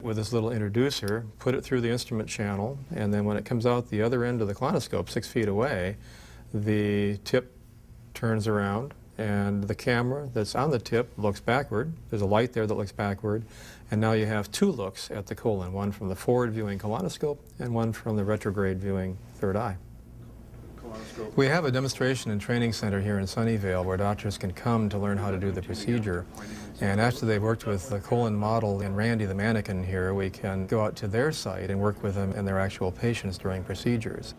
with this little introducer, put it through the instrument channel, and then when it comes out the other end of the colonoscope, 6 feet away, the tip turns around, and the camera that's on the tip looks backward. There's a light there that looks backward, and now you have 2 looks at the colon, one from the forward viewing colonoscope and one from the retrograde viewing third eye. We have a demonstration and training center here in Sunnyvale where doctors can come to learn how to do the procedure. And after they've worked with the colon model and Randy, the mannequin here, we can go out to their site and work with them and their actual patients during procedures.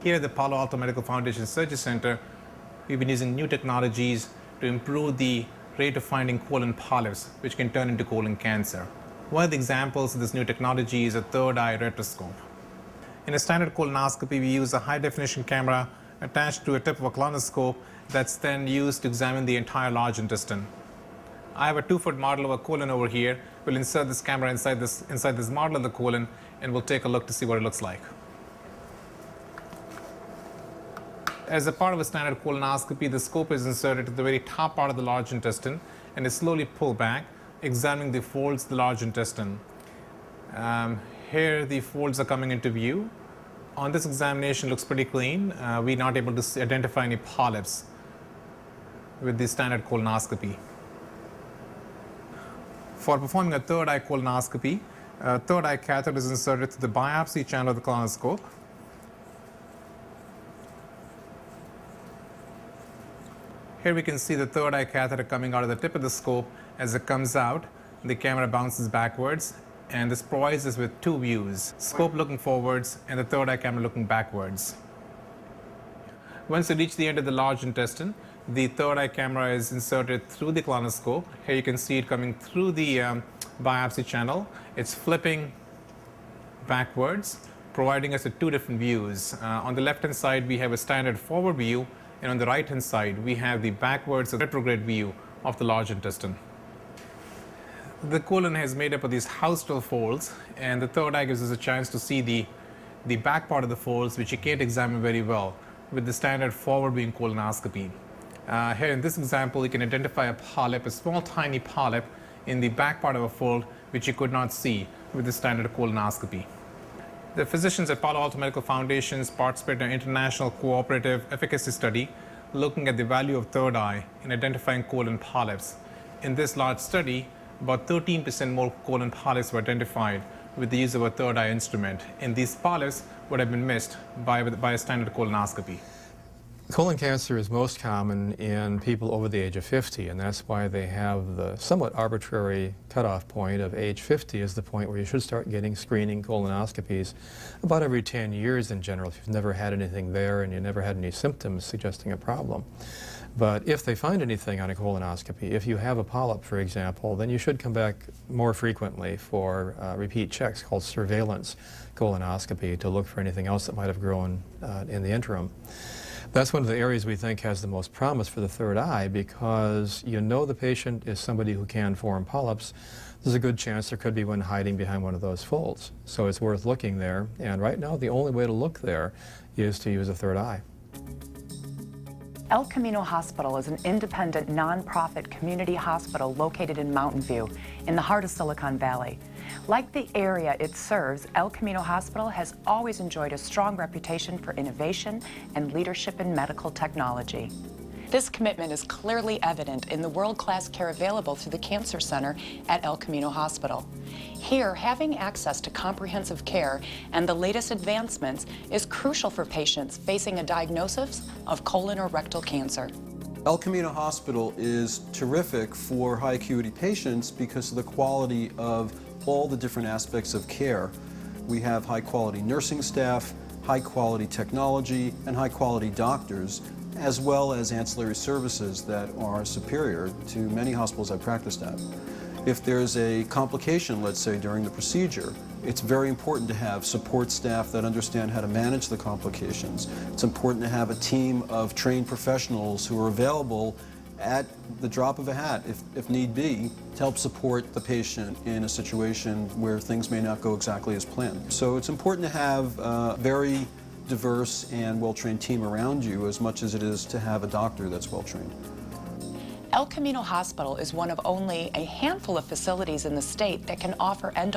Here at the Palo Alto Medical Foundation Surgery Center, we've been using new technologies to improve the rate of finding colon polyps, which can turn into colon cancer. One of the examples of this new technology is a third eye retroscope. In a standard colonoscopy, we use a high-definition camera attached to a tip of a colonoscope that's then used to examine the entire large intestine. I have a 2-foot model of a colon over here. We'll insert this camera inside this model of the colon, and we'll take a look to see what it looks like. As a part of a standard colonoscopy, the scope is inserted to the very top part of the large intestine and is slowly pulled back, examining the folds of the large intestine. Here the folds are coming into view. On this examination, looks pretty clean. We're not able to identify any polyps with the standard colonoscopy. For performing a third eye colonoscopy, a third eye catheter is inserted through the biopsy channel of the colonoscope. Here we can see the third eye catheter coming out of the tip of the scope. As it comes out, the camera bounces backwards, and this provides us with 2 views, scope looking forwards and the third eye camera looking backwards. Once you reach the end of the large intestine, the third eye camera is inserted through the colonoscope. Here you can see it coming through the biopsy channel. It's flipping backwards, providing us with 2 different views. On the left-hand side, we have a standard forward view, and on the right-hand side, we have the backwards or retrograde view of the large intestine. The colon is made up of these house-style folds, and the third eye gives us a chance to see the back part of the folds, which you can't examine very well with the standard forward-viewing colonoscopy. Here in this example, you can identify a polyp, a small tiny polyp in the back part of a fold, which you could not see with the standard colonoscopy. The physicians at Palo Alto Medical Foundation participated in an international cooperative efficacy study looking at the value of third eye in identifying colon polyps. In this large study, about 13% more colon polyps were identified with the use of a third eye instrument, and these polyps would have been missed by a standard colonoscopy. Colon cancer is most common in people over the age of 50, and that's why they have the somewhat arbitrary cutoff point of age 50 as the point where you should start getting screening colonoscopies about every 10 years in general if you've never had anything there and you never had any symptoms suggesting a problem. But if they find anything on a colonoscopy, if you have a polyp, for example, then you should come back more frequently for repeat checks called surveillance colonoscopy to look for anything else that might have grown in the interim. That's one of the areas we think has the most promise for the third eye because you know the patient is somebody who can form polyps. There's a good chance there could be one hiding behind one of those folds. So it's worth looking there. And right now, the only way to look there is to use a third eye. El Camino Hospital is an independent, nonprofit community hospital located in Mountain View, in the heart of Silicon Valley. Like the area it serves, El Camino Hospital has always enjoyed a strong reputation for innovation and leadership in medical technology. This commitment is clearly evident in the world-class care available through the Cancer Center at El Camino Hospital. Here, having access to comprehensive care and the latest advancements is crucial for patients facing a diagnosis of colon or rectal cancer. El Camino Hospital is terrific for high acuity patients because of the quality of all the different aspects of care. We have high quality nursing staff, high quality technology, and high quality doctors, as well as ancillary services that are superior to many hospitals I've practiced at. If there's a complication, let's say, during the procedure, it's very important to have support staff that understand how to manage the complications. It's important to have a team of trained professionals who are available at the drop of a hat, if need be, to help support the patient in a situation where things may not go exactly as planned. So it's important to have a very diverse and well-trained team around you as much as it is to have a doctor that's well-trained. El Camino Hospital is one of only a handful of facilities in the state that can offer endoscopy